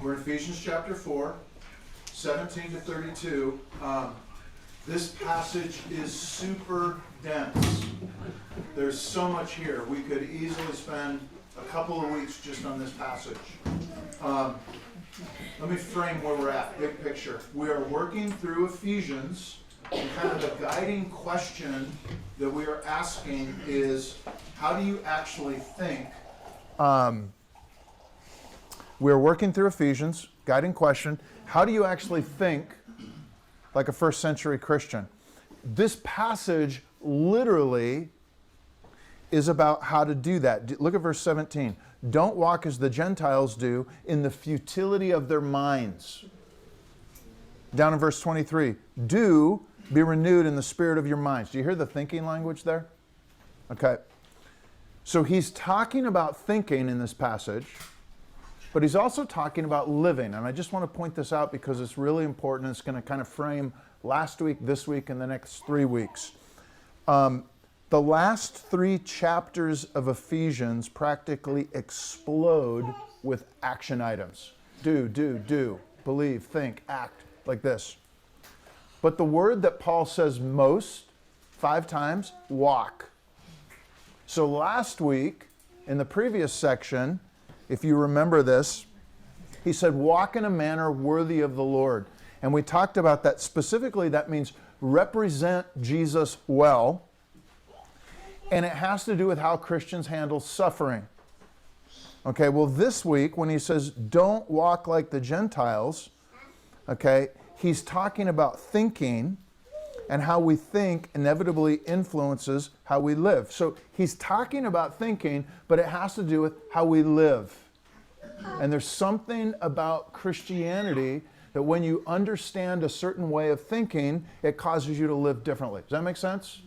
We're in Ephesians chapter 4, 17 to 32. This passage is super dense. There's so much here. We could easily spend a couple of weeks just on this passage. Let me frame where we're at, big picture. We are working through Ephesians, and kind of the guiding question that we are asking is, how do you actually think? We're working through Ephesians, guiding question, how do you actually think like a first century Christian? This passage literally is about how to do that. Look at verse 17. Don't walk as the Gentiles do in the futility of their minds. Down in verse 23, do be renewed in the spirit of your minds. Do you hear the thinking language there? Okay. So he's talking about thinking in this passage, but he's also talking about living. And I just want to point this out because it's really important. It's going to kind of frame last week, this week, and the next 3 weeks. The last 3 chapters of Ephesians practically explode with action items. Do, believe, think, act, like this. But the word that Paul says most, 5 times, walk. So last week, in the previous section, if you remember this, he said, walk in a manner worthy of the Lord. And we talked about that specifically. That means represent Jesus well. And it has to do with how Christians handle suffering. Okay, well, this week, when he says, don't walk like the Gentiles, okay, he's talking about thinking, and how we think inevitably influences how we live. So he's talking about thinking, but it has to do with how we live. And there's something about Christianity that when you understand a certain way of thinking, it causes you to live differently. Does that make sense?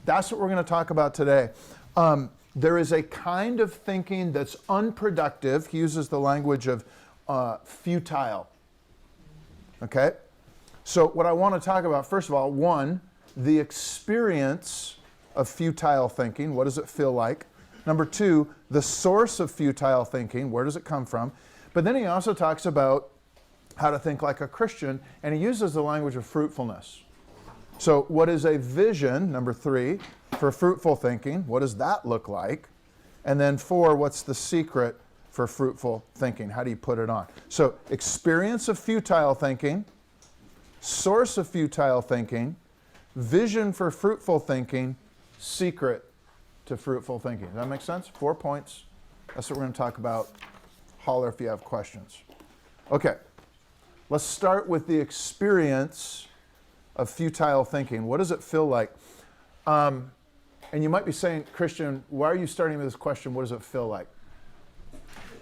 That's what we're going to talk about today. There is a kind of thinking that's unproductive. He uses the language of futile. Okay? So what I want to talk about, first of all, 1, the experience of futile thinking. What does it feel like? Number 2, the source of futile thinking. Where does it come from? But then he also talks about how to think like a Christian, and he uses the language of fruitfulness. So what is a vision, number 3, for fruitful thinking? What does that look like? And then 4, what's the secret for fruitful thinking? How do you put it on? So experience of futile thinking, source of futile thinking, vision for fruitful thinking, secret to fruitful thinking. Does that make sense? 4 points. That's what we're going to talk about. Holler if you have questions. Okay. Let's start with the experience of futile thinking. What does it feel like? And you might be saying, Christian, why are you starting with this question? What does it feel like?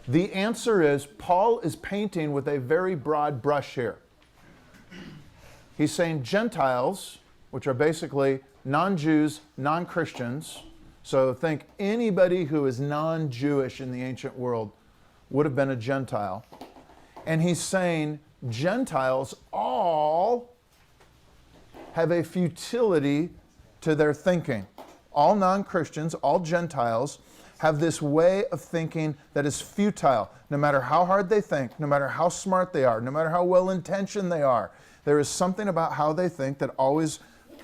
The answer is, Paul is painting with a very broad brush here. He's saying Gentiles, which are basically non-Jews, non-Christians, so think anybody who is non-Jewish in the ancient world would have been a Gentile. And he's saying Gentiles all have a futility to their thinking. All non-Christians, all Gentiles, have this way of thinking that is futile. No matter how hard they think, no matter how smart they are, no matter how well-intentioned they are, there is something about how they think that always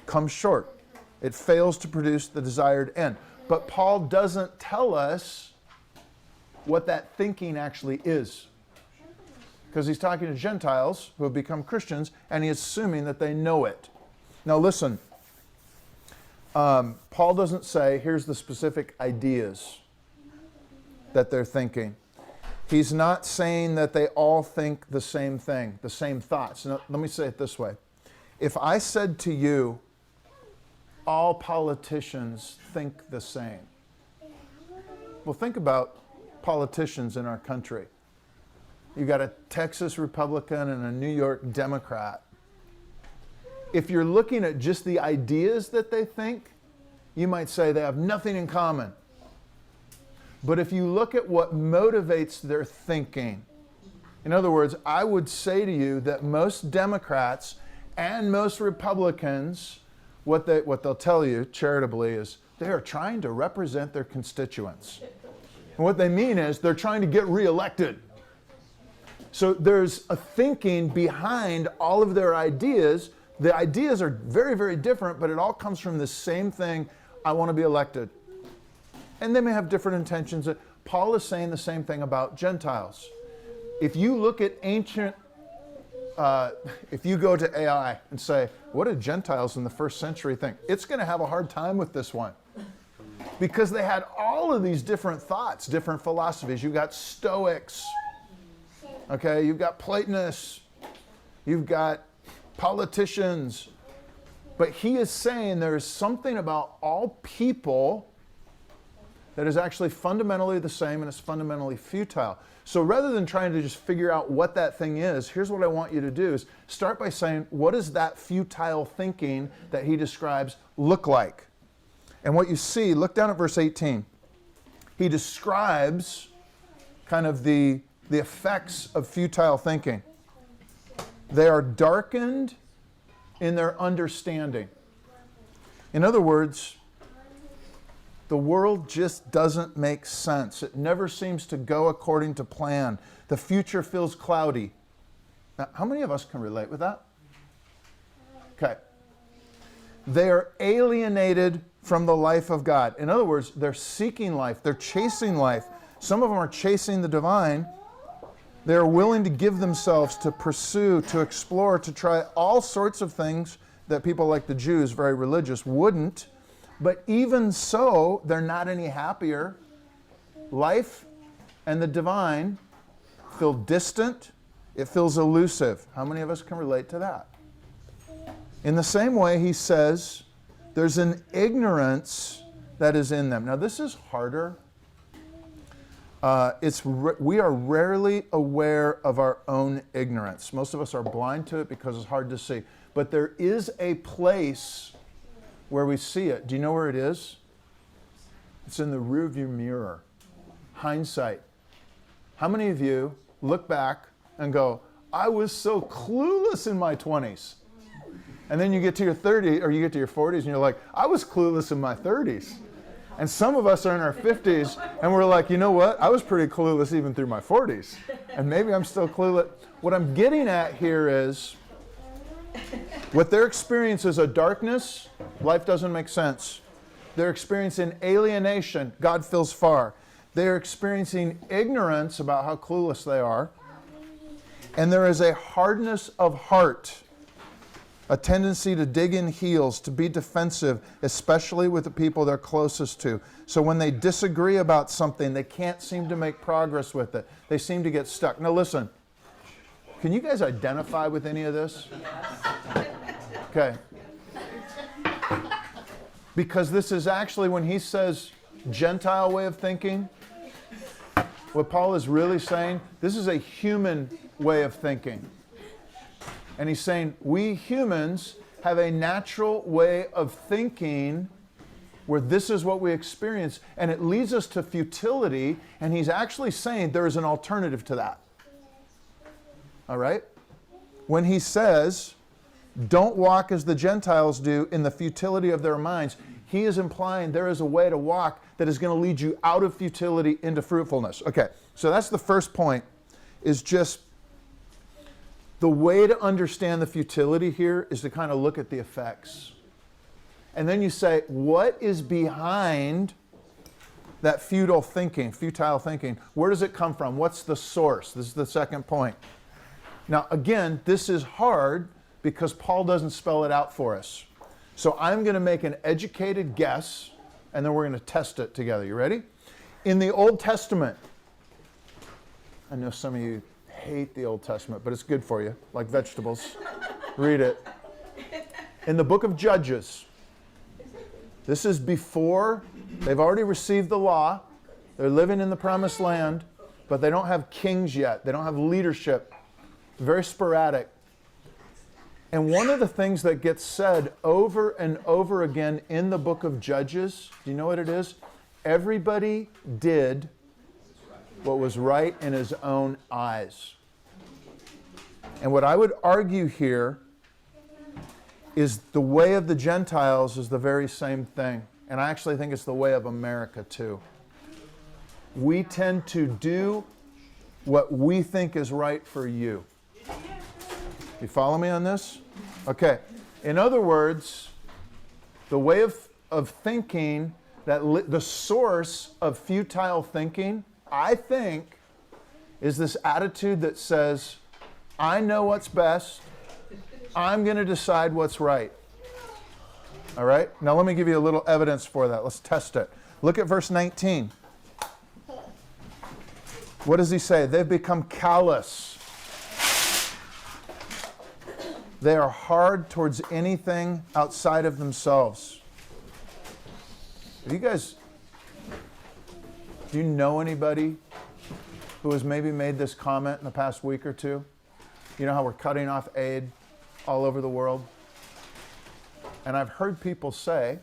comes short. It fails to produce the desired end. But Paul doesn't tell us what that thinking actually is, because he's talking to Gentiles who have become Christians, and he's assuming that they know it. Now listen, Paul doesn't say, here's the specific ideas that they're thinking. He's not saying that they all think the same thing, the same thoughts. Now, let me say it this way. If I said to you, all politicians think the same. Well, think about politicians in our country. You got a Texas Republican and a New York Democrat. If you're looking at just the ideas that they think, you might say they have nothing in common. But if you look at what motivates their thinking, in other words, I would say to you that most Democrats and most Republicans, what they'll tell you charitably is they are trying to represent their constituents. And what they mean is they're trying to get reelected. So there's a thinking behind all of their ideas. The ideas are very, very different, but it all comes from the same thing. I want to be elected. And they may have different intentions. Paul is saying the same thing about Gentiles. If you look at ancient, if you go to AI and say, what did Gentiles in the first century think? It's going to have a hard time with this one. Because they had all of these different thoughts, different philosophies. You've got Stoics, okay? You've got Platonists, you've got politicians. But he is saying there is something about all people that is actually fundamentally the same, and it's fundamentally futile. So rather than trying to just figure out what that thing is, here's what I want you to do is start by saying, what does that futile thinking that he describes look like? And what you see, look down at verse 18. He describes kind of the effects of futile thinking. They are darkened in their understanding. In other words, the world just doesn't make sense. It never seems to go according to plan. The future feels cloudy. Now, how many of us can relate with that? Okay. They are alienated from the life of God. In other words, they're seeking life. They're chasing life. Some of them are chasing the divine. They're willing to give themselves to pursue, to explore, to try all sorts of things that people like the Jews, very religious, wouldn't. But even so, they're not any happier. Life and the divine feel distant. It feels elusive. How many of us can relate to that? In the same way, he says, there's an ignorance that is in them. Now, this is harder. We are rarely aware of our own ignorance. Most of us are blind to it because it's hard to see. But there is a place where we see it. Do you know where it is? It's in the rearview mirror. Hindsight. How many of you look back and go, I was so clueless in my 20s? And then you get to your 30s, or you get to your 40s, and you're like, I was clueless in my 30s. And some of us are in our 50s, and we're like, you know what? I was pretty clueless even through my 40s. And maybe I'm still clueless. What I'm getting at here is, what they're experiencing is a darkness. Life doesn't make sense. They're experiencing alienation. God feels far. They're experiencing ignorance about how clueless they are. And there is a hardness of heart, a tendency to dig in heels, to be defensive, especially with the people they're closest to. So when they disagree about something, they can't seem to make progress with it. They seem to get stuck. Now listen, can you guys identify with any of this? Okay. Because this is actually, when he says Gentile way of thinking, what Paul is really saying, this is a human way of thinking. And he's saying, we humans have a natural way of thinking where this is what we experience, and it leads us to futility, and he's actually saying there is an alternative to that. All right? When he says, don't walk as the Gentiles do in the futility of their minds, he is implying there is a way to walk that is going to lead you out of futility into fruitfulness. Okay, so that's the first point, is just the way to understand the futility here is to kind of look at the effects. And then you say, what is behind that futile thinking? Where does it come from? What's the source? This is the second point. Now, again, this is hard because Paul doesn't spell it out for us. So I'm going to make an educated guess, and then we're going to test it together. You ready? In the Old Testament, I know some of you hate the Old Testament, but it's good for you, like vegetables. Read it. In the book of Judges, this is before they've already received the law. They're living in the promised land, but they don't have kings yet. They don't have leadership. Very sporadic. And one of the things that gets said over and over again in the book of Judges, do you know what it is? Everybody did what was right in his own eyes. And what I would argue here is the way of the Gentiles is the very same thing. And I actually think it's the way of America too. We tend to do what we think is right for you. You follow me on this? Okay. In other words, the way of thinking, the source of futile thinking, I think, is this attitude that says, I know what's best. I'm going to decide what's right. All right? Now let me give you a little evidence for that. Let's test it. Look at verse 19. What does he say? They've become callous. They are hard towards anything outside of themselves. Do you know anybody who has maybe made this comment in the past week or two? You know how we're cutting off aid all over the world? And I've heard people say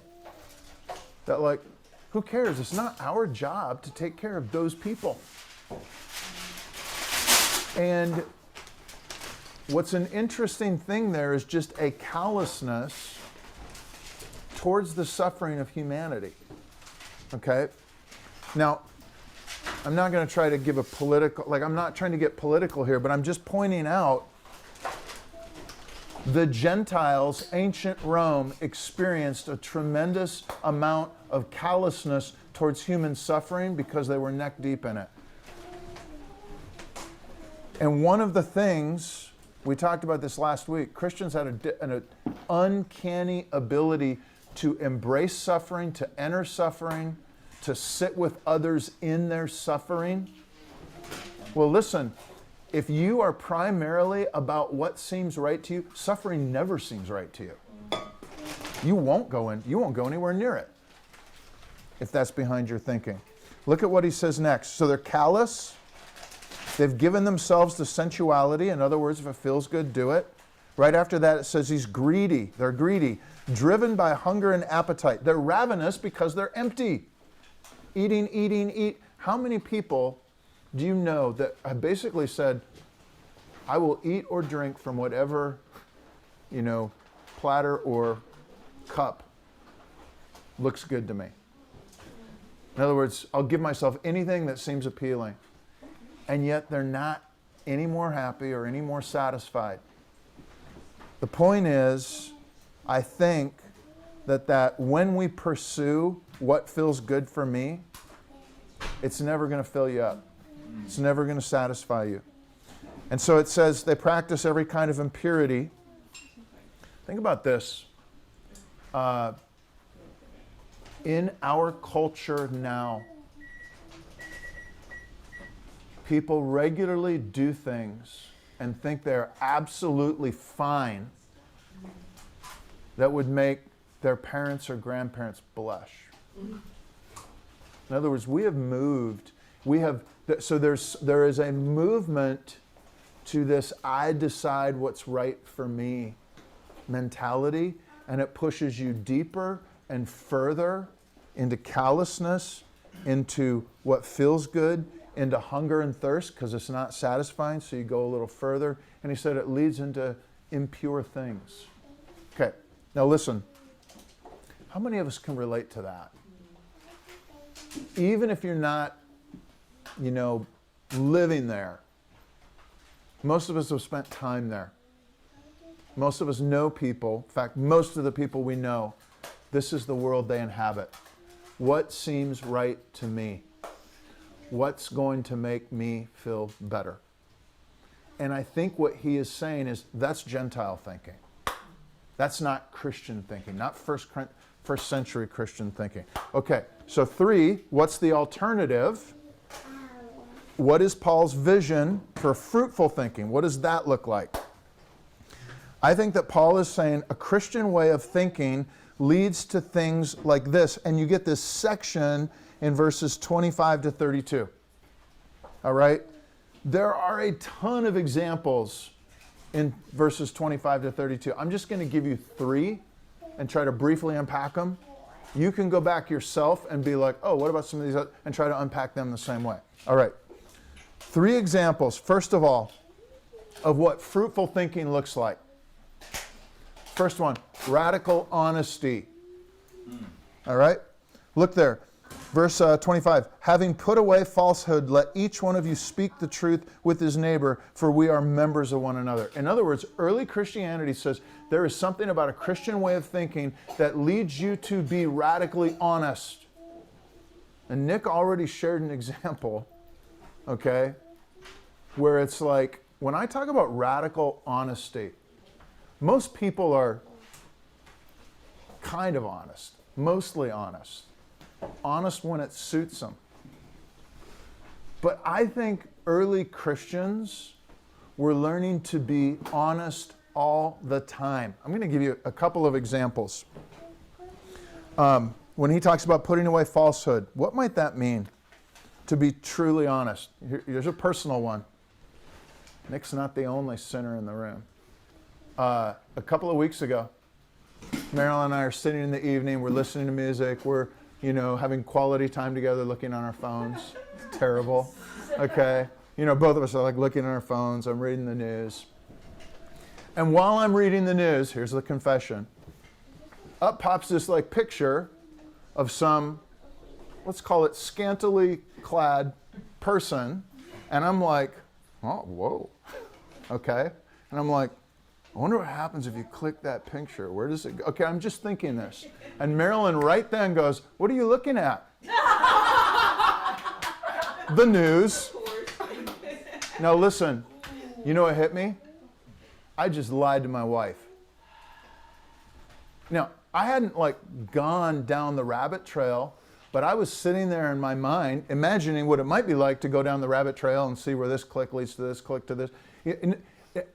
that, like, who cares? It's not our job to take care of those people. And what's an interesting thing there is just a callousness towards the suffering of humanity. Okay? Now, I'm not going to try to give a political, I'm not trying to get political here, but I'm just pointing out the Gentiles, ancient Rome, experienced a tremendous amount of callousness towards human suffering because they were neck deep in it. And one of the things, we talked about this last week, Christians had an uncanny ability to embrace suffering, to enter suffering, to sit with others in their suffering. Well, listen, if you are primarily about what seems right to you, suffering never seems right to you. You won't go anywhere near it if that's behind your thinking. Look at what he says next. So they're callous. They've given themselves to sensuality. In other words, if it feels good, do it. Right after that, it says he's greedy. They're greedy. Driven by hunger and appetite. They're ravenous because they're empty. Eat. How many people do you know that have basically said, I will eat or drink from whatever, platter or cup looks good to me? In other words, I'll give myself anything that seems appealing. And yet they're not any more happy or any more satisfied. The point is, I think that when we pursue what feels good for me, it's never going to fill you up. It's never going to satisfy you. And so it says they practice every kind of impurity. Think about this. In our culture now, people regularly do things and think they're absolutely fine that would make their parents or grandparents blush. In other words, we have moved. There is a movement to this I decide what's right for me mentality, and it pushes you deeper and further into callousness, into what feels good, into hunger and thirst because it's not satisfying, so you go a little further. And he said it leads into impure things. Okay, now listen. How many of us can relate to that? Even if you're not, living there. Most of us have spent time there. Most of us know people. In fact, most of the people we know, this is the world they inhabit. What seems right to me? What's going to make me feel better? And I think what he is saying is that's Gentile thinking. That's not Christian thinking, not first century Christian thinking. Okay, so 3, what's the alternative? What is Paul's vision for fruitful thinking? What does that look like? I think that Paul is saying a Christian way of thinking leads to things like this. And you get this section in verses 25 to 32. All right? There are a ton of examples in verses 25 to 32. I'm just going to give you 3 and try to briefly unpack them. You can go back yourself and be like, oh, what about some of these other, and try to unpack them the same way. All right. 3 examples, first of all, of what fruitful thinking looks like. First one, radical honesty. All right? Look there. Verse 25, having put away falsehood, let each one of you speak the truth with his neighbor, for we are members of one another. In other words, early Christianity says there is something about a Christian way of thinking that leads you to be radically honest. And Nick already shared an example, okay, where it's like, when I talk about radical honesty, most people are kind of honest, mostly honest. Honest when it suits them. But I think early Christians were learning to be honest all the time. I'm going to give you a couple of examples. When he talks about putting away falsehood, what might that mean? To be truly honest. Here's a personal one. Nick's not the only sinner in the room. A couple of weeks ago, Marilyn and I are sitting in the evening, we're listening to music, we're having quality time together, looking on our phones. It's terrible. Okay. Both of us are like looking at our phones. I'm reading the news. And while I'm reading the news, here's the confession. Up pops this like picture of some, let's call it scantily clad person. And I'm like, oh, whoa. Okay. And I'm like, I wonder what happens if you click that picture. Where does it go? Okay, I'm just thinking this. And Marilyn right then goes, what are you looking at? The news. Now listen, you know what hit me? I just lied to my wife. Now, I hadn't gone down the rabbit trail, but I was sitting there in my mind, imagining what it might be like to go down the rabbit trail and see where this click leads to this click to this.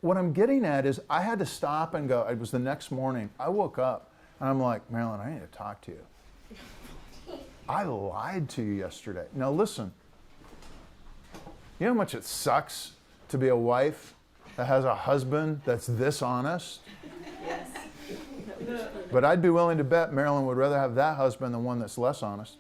What I'm getting at is I had to stop and go. It was the next morning. I woke up and I'm like, Marilyn, I need to talk to you. I lied to you yesterday. Now listen, you know how much it sucks to be a wife that has a husband that's this honest? Yes. But I'd be willing to bet Marilyn would rather have that husband than one that's less honest.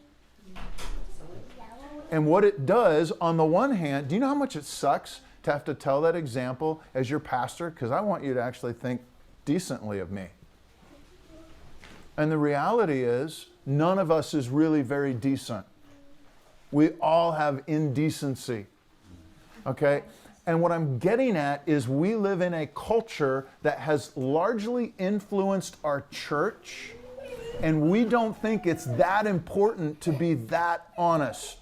And what it does, on the one hand, do you know how much it sucks to have to tell that example as your pastor? Because I want you to actually think decently of me. And the reality is, none of us is really very decent. We all have indecency. Okay? And what I'm getting at is we live in a culture that has largely influenced our church, and we don't think it's that important to be that honest.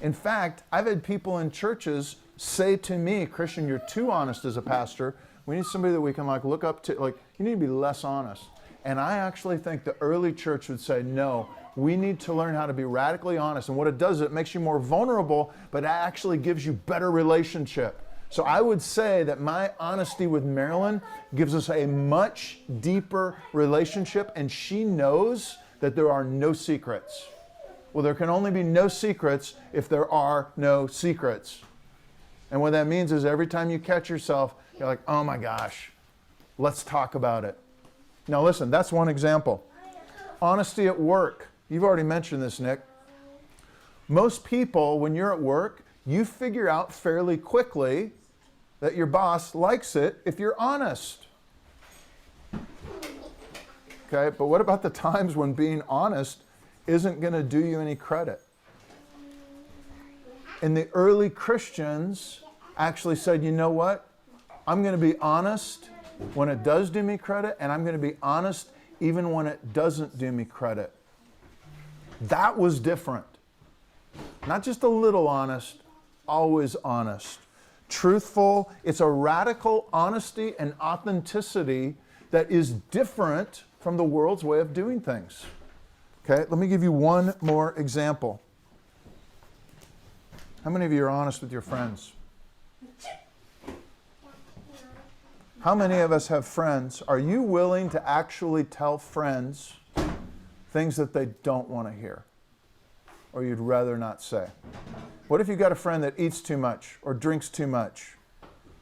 In fact, I've had people in churches say to me, Christian, you're too honest as a pastor. We need somebody that we can look up to. You need to be less honest. And I actually think the early church would say, no, we need to learn how to be radically honest. And what it does is it makes you more vulnerable, but it actually gives you better relationship. So I would say that my honesty with Marilyn gives us a much deeper relationship, and she knows that there are no secrets. Well, there can only be no secrets if there are no secrets. And what that means is every time you catch yourself, you're like, oh my gosh, let's talk about it. Now listen, that's one example. Honesty at work. You've already mentioned this, Nick. Most people, when you're at work, you figure out fairly quickly that your boss likes it if you're honest. Okay, but what about the times when being honest isn't going to do you any credit? And the early Christians actually said, you know what? I'm going to be honest when it does do me credit, and I'm going to be honest even when it doesn't do me credit. That was different. Not just a little honest, always honest. Truthful. It's a radical honesty and authenticity that is different from the world's way of doing things. Okay, let me give you one more example. How many of you are honest with your friends? How many of us have friends? Are you willing to actually tell friends things that they don't want to hear, or you'd rather not say? What if you got a friend that eats too much, or drinks too much,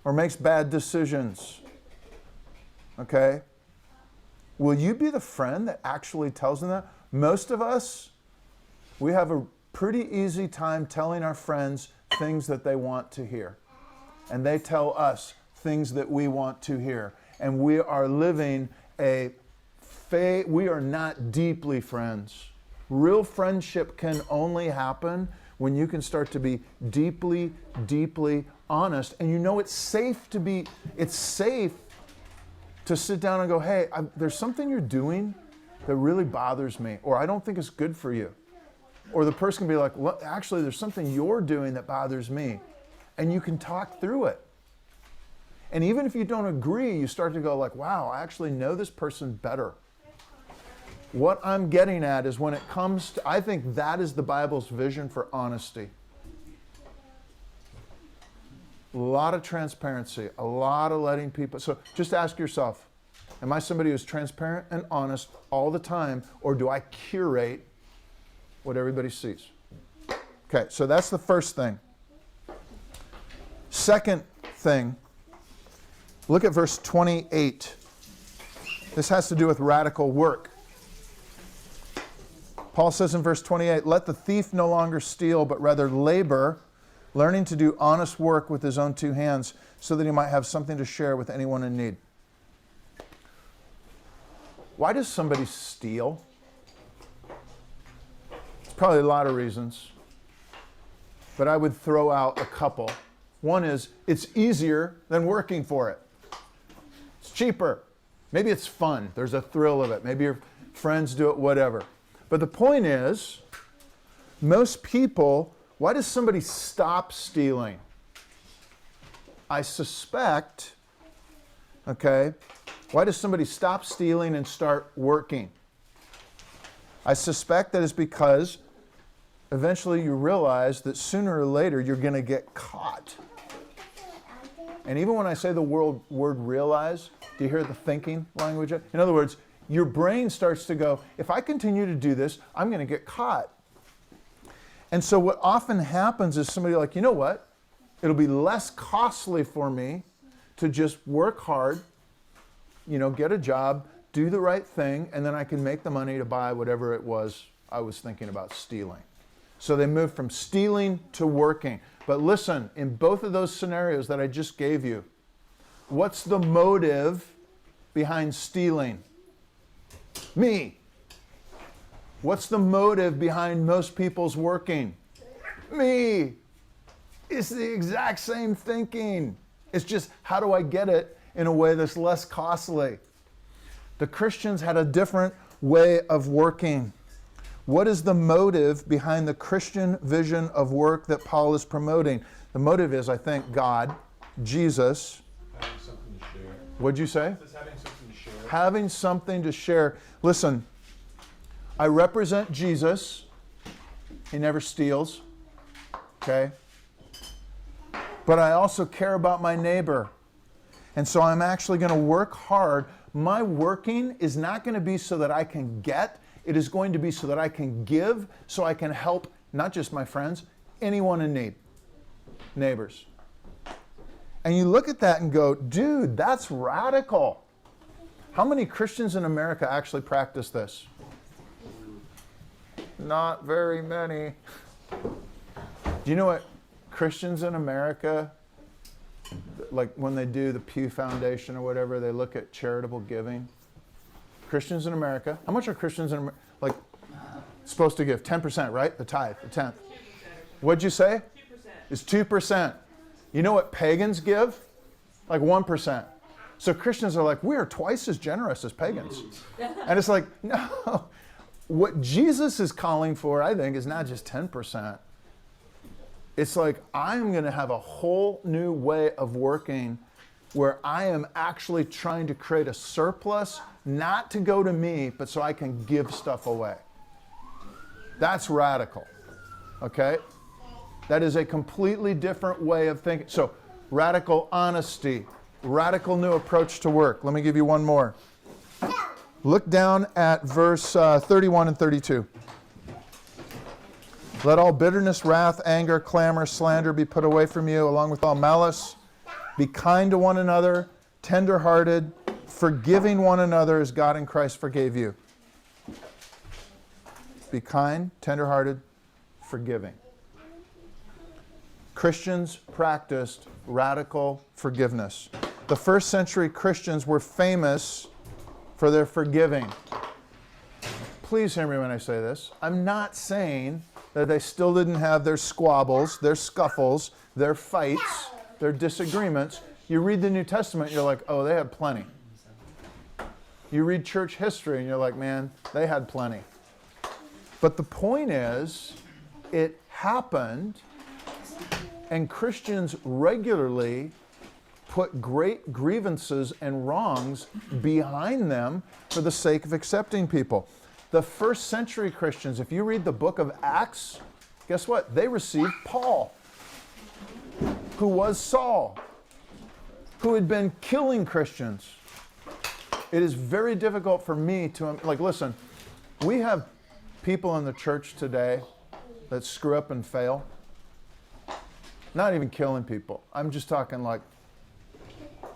or makes bad decisions? Okay? Will you be the friend that actually tells them that? Most of us, we have a pretty easy time telling our friends things that they want to hear. And they tell us things that we want to hear. And we are living we are not deeply friends. Real friendship can only happen when you can start to be deeply, deeply honest. And you know it's safe to sit down and go, hey, there's something you're doing that really bothers me, or I don't think it's good for you. Or the person can be like, well, actually, there's something you're doing that bothers me. And you can talk through it. And even if you don't agree, you start to go like, wow, I actually know this person better. What I'm getting at is when it comes to, I think that is the Bible's vision for honesty. A lot of transparency, a lot of letting people, so just ask yourself, am I somebody who's transparent and honest all the time, or do I curate what everybody sees? Okay, so that's the first thing. Second thing, look at verse 28. This has to do with radical work. Paul says in verse 28, let the thief no longer steal, but rather labor, learning to do honest work with his own two hands, so that he might have something to share with anyone in need. Why does somebody steal? It's probably a lot of reasons, but I would throw out a couple. One is, it's easier than working for it. It's cheaper. Maybe it's fun. There's a thrill of it. Maybe your friends do it, whatever. But the point is, most people, why does somebody stop stealing? I suspect, okay, why does somebody stop stealing and start working? I suspect that is because eventually you realize that sooner or later you're going to get caught. And even when I say the word realize, do you hear the thinking language? In other words, your brain starts to go, if I continue to do this, I'm going to get caught. And so what often happens is somebody like, you know what? It'll be less costly for me to just work hard, get a job, do the right thing, and then I can make the money to buy whatever it was I was thinking about stealing. So they move from stealing to working. But listen, in both of those scenarios that I just gave you, what's the motive behind stealing? Me. What's the motive behind most people's working? Me. It's the exact same thinking. It's just, how do I get it in a way that's less costly? The Christians had a different way of working. What is the motive behind the Christian vision of work that Paul is promoting? The motive is, I think, God, Jesus. Having something to share. What'd you say? It says having something to share. Having something to share. Listen, I represent Jesus. He never steals. Okay? But I also care about my neighbor. And so I'm actually going to work hard. My working is not going to be so that I can get. It is going to be so that I can give, so I can help not just my friends, anyone in need. Neighbors. And you look at that and go, dude, that's radical. How many Christians in America actually practice this? Not very many. Do you know what Christians in America, like when they do the Pew Foundation or whatever, they look at charitable giving? Christians in America, how much are Christians in America, supposed to give? 10%, right? The tithe, the tenth. What'd you say? 2%. It's 2%. You know what pagans give? Like 1%. So Christians are like, we are twice as generous as pagans. And it's like, no. What Jesus is calling for, I think, is not just 10%. It's like, I'm going to have a whole new way of working where I am actually trying to create a surplus, not to go to me, but so I can give stuff away. That's radical, okay? That is a completely different way of thinking. So, radical honesty, radical new approach to work. Let me give you one more. Look down at verse 31 and 32. Let all bitterness, wrath, anger, clamor, slander be put away from you, along with all malice. Be kind to one another, tender-hearted, forgiving one another as God in Christ forgave you. Be kind, tender-hearted, forgiving. Christians practiced radical forgiveness. The first century Christians were famous for their forgiving. please hear me when I say this. I'm not saying that they still didn't have their squabbles, their scuffles, their fights, their disagreements. You read the New Testament, you're like, oh, they had plenty. You read church history, and you're like, man, they had plenty. But the point is, it happened, and Christians regularly put great grievances and wrongs behind them for the sake of accepting people. The first century Christians, if you read the book of Acts, guess what? They received Paul, who was Saul, who had been killing Christians. It is very difficult for me to, like, listen, we have people in the church today that screw up and fail. Not even killing people. I'm just talking like,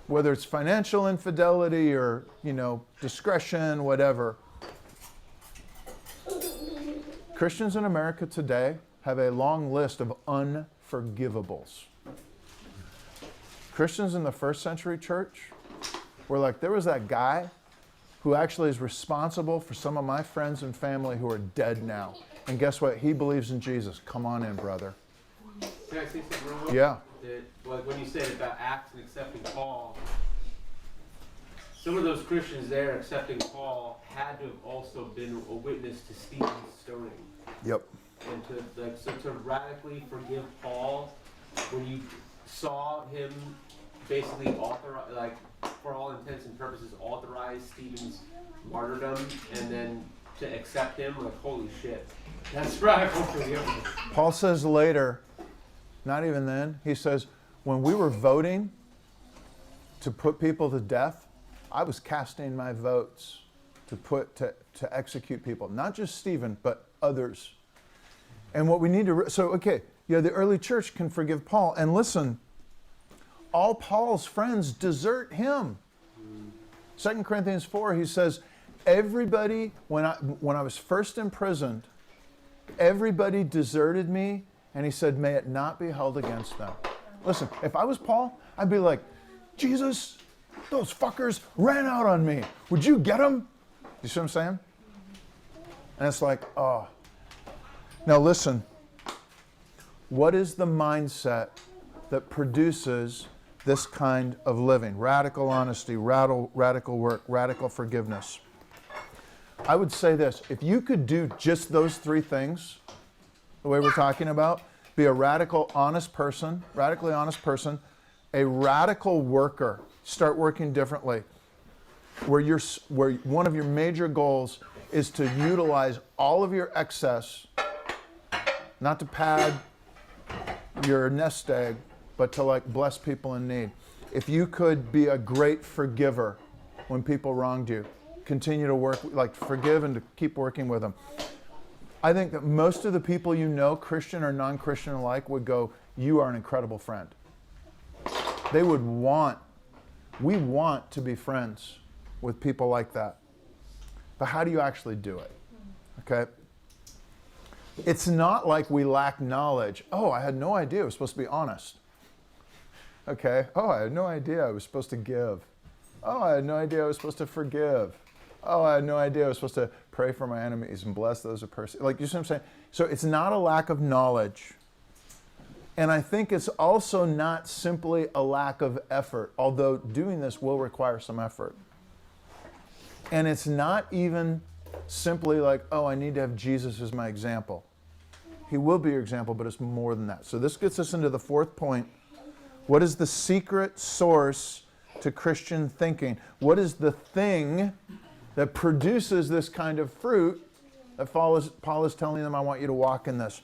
whether it's financial infidelity or, discretion, whatever. Christians in America today have a long list of unforgivables. Christians in the first century church were like, there was that guy who actually is responsible for some of my friends and family who are dead now. And guess what? He believes in Jesus. Come on in, brother. Can I say something real quick? Yeah. When you said about Acts and accepting Paul, some of those Christians there accepting Paul had to have also been a witness to Stephen's stoning. Yep. And to radically forgive Paul when you saw him basically authorize, for all intents and purposes, authorize Stephen's martyrdom, and then to accept him, holy shit, that's radical forgiveness. Paul says later, not even then, he says, when we were voting to put people to death, I was casting my votes to execute people, not just Stephen, but others. And what we need to, the early church can forgive Paul. And listen, all Paul's friends desert him. 2 Corinthians 4, he says, everybody, when I was first imprisoned, everybody deserted me, and he said, may it not be held against them. Listen, if I was Paul, I'd be like, Jesus, those fuckers ran out on me. Would you get them? You see what I'm saying? And it's like, oh. Now listen, what is the mindset that produces this kind of living? Radical honesty, radical work, radical forgiveness. I would say this, if you could do just those three things, the way we're talking about, be a radically honest person, a radical worker, start working differently, where one of your major goals is to utilize all of your excess, not to pad your nest egg, but to bless people in need. If you could be a great forgiver when people wronged you, continue to work, forgive and to keep working with them. I think that most of the people you know, Christian or non-Christian alike, would go, you are an incredible friend. They would we want to be friends with people like that. But how do you actually do it? Okay? It's not like we lack knowledge. Oh, I had no idea I was supposed to be honest. Okay? Oh, I had no idea I was supposed to give. Oh, I had no idea I was supposed to forgive. Oh, I had no idea I was supposed to pray for my enemies and bless those who persecute. You see what I'm saying? So it's not a lack of knowledge. And I think it's also not simply a lack of effort, although doing this will require some effort. And it's not even simply oh, I need to have Jesus as my example. He will be your example, but it's more than that. So this gets us into the fourth point. What is the secret source to Christian thinking? What is the thing that produces this kind of fruit that Paul is telling them, I want you to walk in this?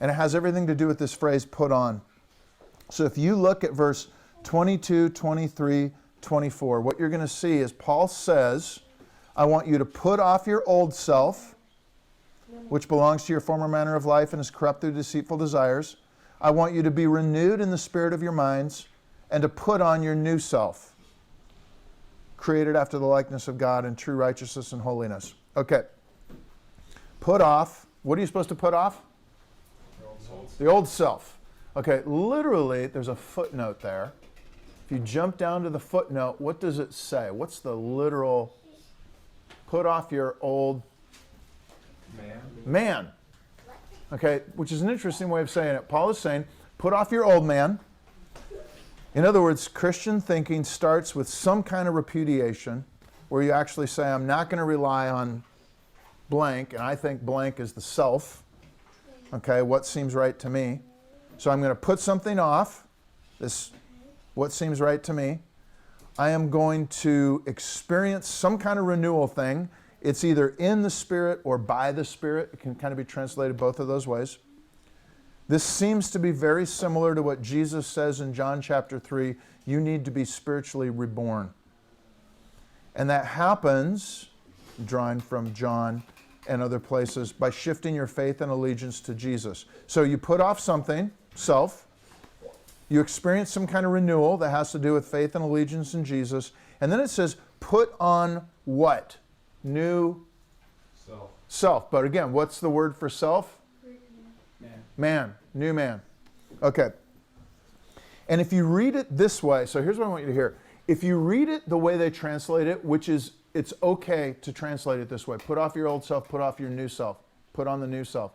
And it has everything to do with this phrase, put on. So if you look at verse 22, 23, 24, what you're going to see is Paul says, I want you to put off your old self, which belongs to your former manner of life and is corrupt through deceitful desires. I want you to be renewed in the spirit of your minds and to put on your new self, created after the likeness of God in true righteousness and holiness. Okay. Put off. What are you supposed to put off? The old self. Okay, literally, there's a footnote there. If you jump down to the footnote, what does it say? What's the literal, put off your old man. Okay, which is an interesting way of saying it. Paul is saying, put off your old man. In other words, Christian thinking starts with some kind of repudiation where you actually say, I'm not going to rely on blank, and I think blank is the self. Okay, what seems right to me. So I'm going to put something off, this what seems right to me. I am going to experience some kind of renewal thing. It's either in the Spirit or by the Spirit. It can kind of be translated both of those ways. This seems to be very similar to what Jesus says in John chapter 3. You need to be spiritually reborn. And that happens, drawing from John and other places, by shifting your faith and allegiance to Jesus. So you put off something, self. You experience some kind of renewal that has to do with faith and allegiance in Jesus. And then it says, put on what? New self. But again, what's the word for self? Man. New man. Okay. And if you read it this way, so here's what I want you to hear. If you read it the way they translate it, which is, it's okay to translate it this way. Put off your old self, put off your new self. Put on the new self.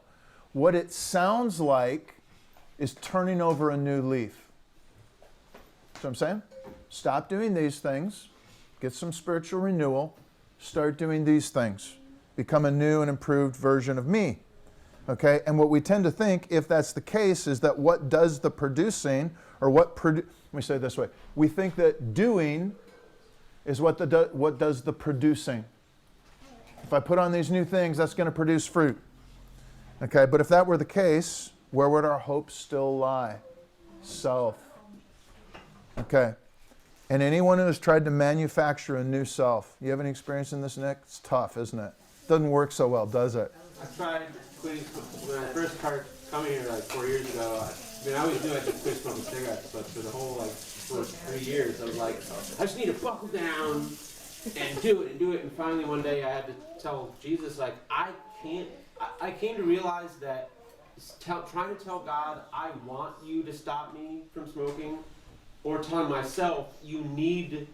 What it sounds like is turning over a new leaf. So I'm saying, stop doing these things, get some spiritual renewal, start doing these things. Become a new and improved version of me. Okay, and what we tend to think, if that's the case, is that what does the producing, or let me say it this way. We think that doing is what does the producing. If I put on these new things, that's going to produce fruit. Okay, but if that were the case, where would our hope still lie? Self. Okay. And anyone who has tried to manufacture a new self, you have any experience in this, Nick? It's tough, isn't it? Doesn't work so well, does it? I tried quitting, when I first started coming here like 4 years ago, I always knew I could quit smoking cigarettes, but for the whole first 3 years, I was like, I just need to buckle down and do it. And finally one day I had to tell Jesus, like, I came to realize that trying to tell God, I want you to stop me from smoking, or telling myself, you need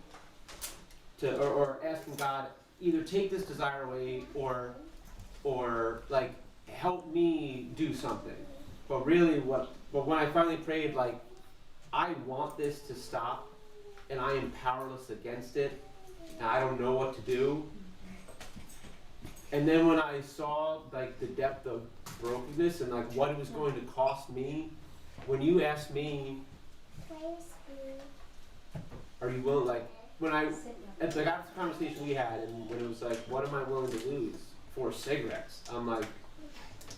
to, or asking God, either take this desire away or like help me do something. But really but when I finally prayed, like, I want this to stop and I am powerless against it and I don't know what to do. And then when I saw like the depth of brokenness and like what it was going to cost me, when you asked me, are you willing, like, when after the conversation we had, and when it was like, what am I willing to lose for cigarettes? I'm like,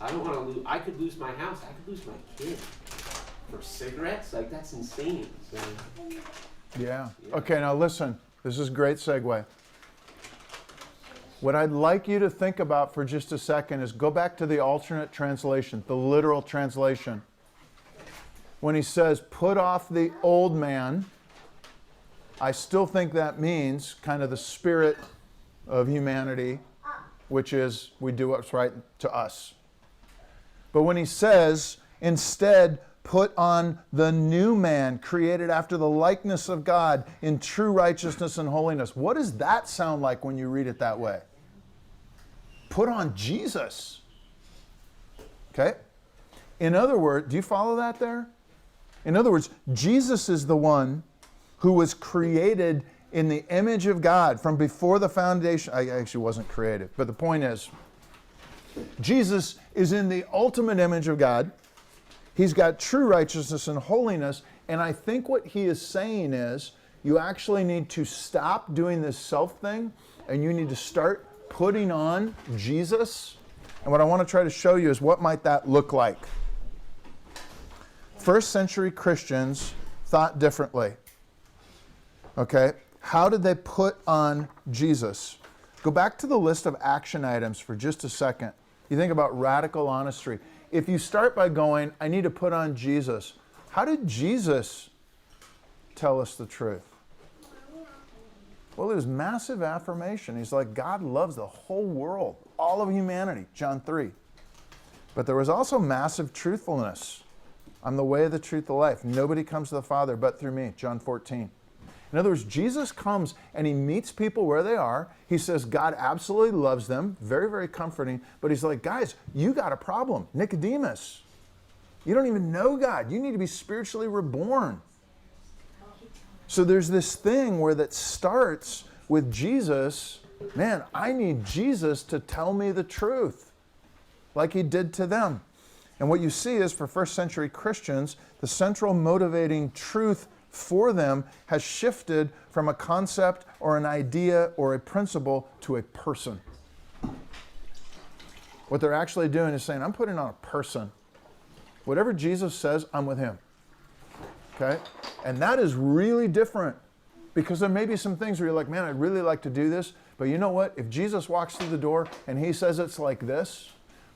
I don't want to lose. I could lose my house. I could lose my kid for cigarettes. Like, that's insane. So, yeah. Okay, now listen. This is a great segue. What I'd like you to think about for just a second is go back to the alternate translation, the literal translation. When he says, put off the old man, I still think that means kind of the spirit of humanity, which is we do what's right to us. But when he says, instead, put on the new man, created after the likeness of God in true righteousness and holiness. What does that sound like when you read it that way? Put on Jesus. Okay? In other words, do you follow that there? In other words, Jesus is the one who was created in the image of God from before the foundation. I actually wasn't created, but the point is, Jesus is in the ultimate image of God. He's got true righteousness and holiness, and I think what he is saying is, you actually need to stop doing this self thing, and you need to start putting on Jesus. And what I want to try to show you is what might that look like. First century Christians thought differently. Okay, how did they put on Jesus? Go back to the list of action items for just a second. You think about radical honesty. If you start by going, I need to put on Jesus, how did Jesus tell us the truth? Well, it was massive affirmation. He's like, God loves the whole world, all of humanity, John 3. But there was also massive truthfulness. I'm the way, the truth, the life. Nobody comes to the Father but through me, John 14. In other words, Jesus comes and he meets people where they are. He says God absolutely loves them. Very, very comforting. But he's like, guys, you got a problem. Nicodemus, you don't even know God. You need to be spiritually reborn. So there's this thing where that starts with Jesus. Man, I need Jesus to tell me the truth, like he did to them. And what you see is for first century Christians, the central motivating truth for them has shifted from a concept or an idea or a principle to a person. What they're actually doing is saying, I'm putting on a person. Whatever Jesus says, I'm with him. Okay? And that is really different, because there may be some things where you're like, man, I'd really like to do this, but you know what? If Jesus walks through the door and he says it's like this,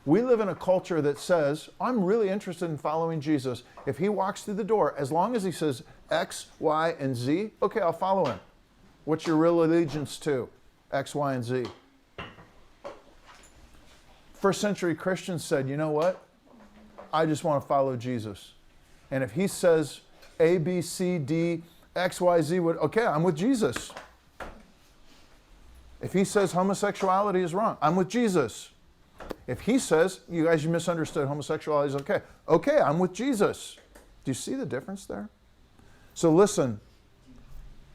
we live in a culture that says, I'm really interested in following Jesus. If he walks through the door, as long as he says X, Y, and Z, okay, I'll follow him. What's your real allegiance to? X, Y, and Z. First century Christians said, you know what? I just want to follow Jesus. And if he says A, B, C, D, X, Y, Z, okay, I'm with Jesus. If he says homosexuality is wrong, I'm with Jesus. If he says, you guys, you misunderstood, homosexuality is okay. Okay, I'm with Jesus. Do you see the difference there? So listen,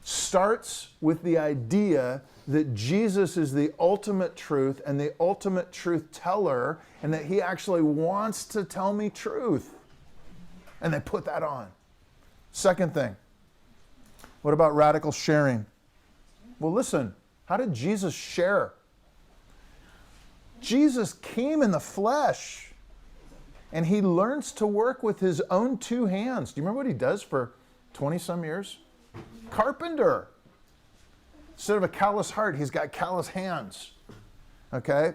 starts with the idea that Jesus is the ultimate truth and the ultimate truth teller, and that he actually wants to tell me truth. And they put that on. Second thing, what about radical sharing? Well, listen, how did Jesus share? Jesus came in the flesh, and he learns to work with his own two hands. Do you remember what he does for 20-some years? Carpenter. Instead of a callous heart, he's got callous hands. Okay?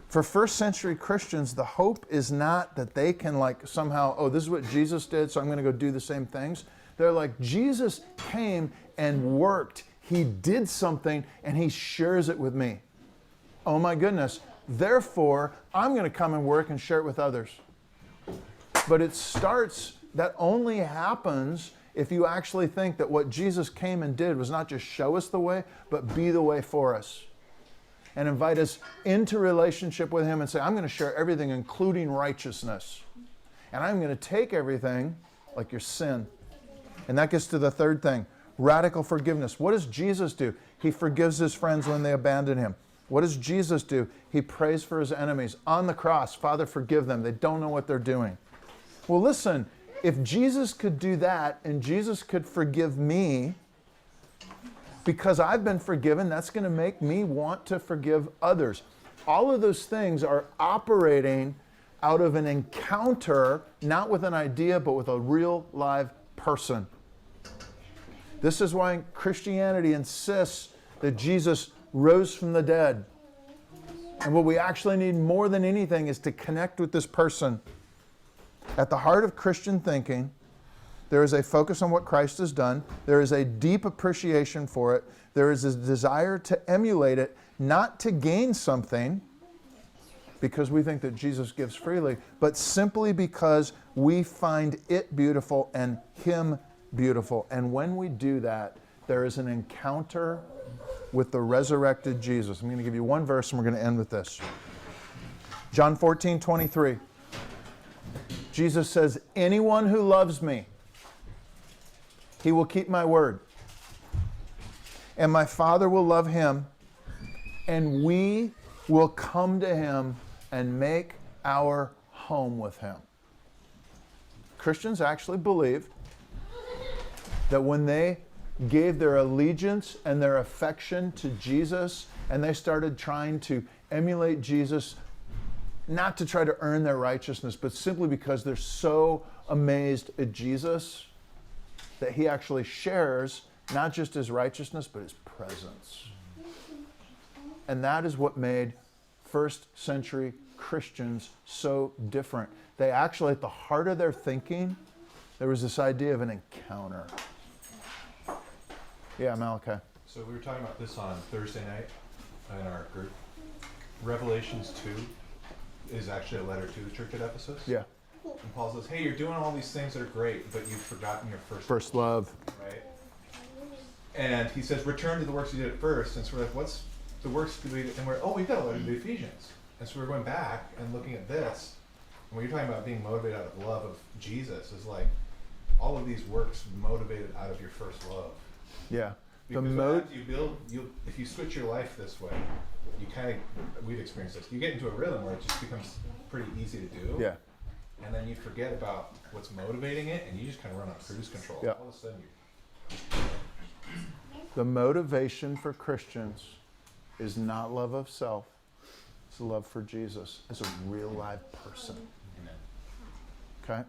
For first century Christians, the hope is not that they can somehow, oh, this is what Jesus did, so I'm going to go do the same things. They're like, Jesus came and worked. He did something, and he shares it with me. Oh my goodness. Therefore, I'm going to come and work and share it with others. But that only happens if you actually think that what Jesus came and did was not just show us the way, but be the way for us. And invite us into relationship with him and say, I'm going to share everything, including righteousness. And I'm going to take everything, like your sin. And that gets to the third thing, radical forgiveness. What does Jesus do? He forgives his friends when they abandon him. What does Jesus do? He prays for his enemies. On the cross, Father, forgive them. They don't know what they're doing. Well, listen, if Jesus could do that and Jesus could forgive me, because I've been forgiven, that's going to make me want to forgive others. All of those things are operating out of an encounter, not with an idea, but with a real live person. This is why Christianity insists that Jesus rose from the dead. And what we actually need more than anything is to connect with this person. At the heart of Christian thinking, there is a focus on what Christ has done. There is a deep appreciation for it. There is a desire to emulate it, not to gain something, because we think that Jesus gives freely, but simply because we find it beautiful and him beautiful. And when we do that, there is an encounter with the resurrected Jesus. I'm going to give you one verse and we're going to end with this. John 14:23. Jesus says, anyone who loves me, he will keep my word. And my Father will love him, and we will come to him and make our home with him. Christians actually believe that when they gave their allegiance and their affection to Jesus, and they started trying to emulate Jesus, not to try to earn their righteousness, but simply because they're so amazed at Jesus that he actually shares not just his righteousness, but his presence. And that is what made first century Christians so different. They actually, at the heart of their thinking, there was this idea of an encounter. Yeah, Malachi. So we were talking about this on Thursday night in our group. Revelations 2 is actually a letter to the church at Ephesus. Yeah. And Paul says, hey, you're doing all these things that are great, but you've forgotten your first First love. right? And he says, return to the works you did at first. And so we're like, what's the works did we do? And we've got a letter to the Ephesians. And so we're going back and looking at this. And when you're talking about being motivated out of love of Jesus, is like all of these works motivated out of your first love. Yeah. Because as you build, if you switch your life this way, you kind of, we've experienced this, you get into a rhythm where it just becomes pretty easy to do. Yeah. And then you forget about what's motivating it, and you just kind of run on cruise control. Yeah. All of a sudden, The motivation for Christians is not love of self, it's love for Jesus as a real live person. Amen. Okay?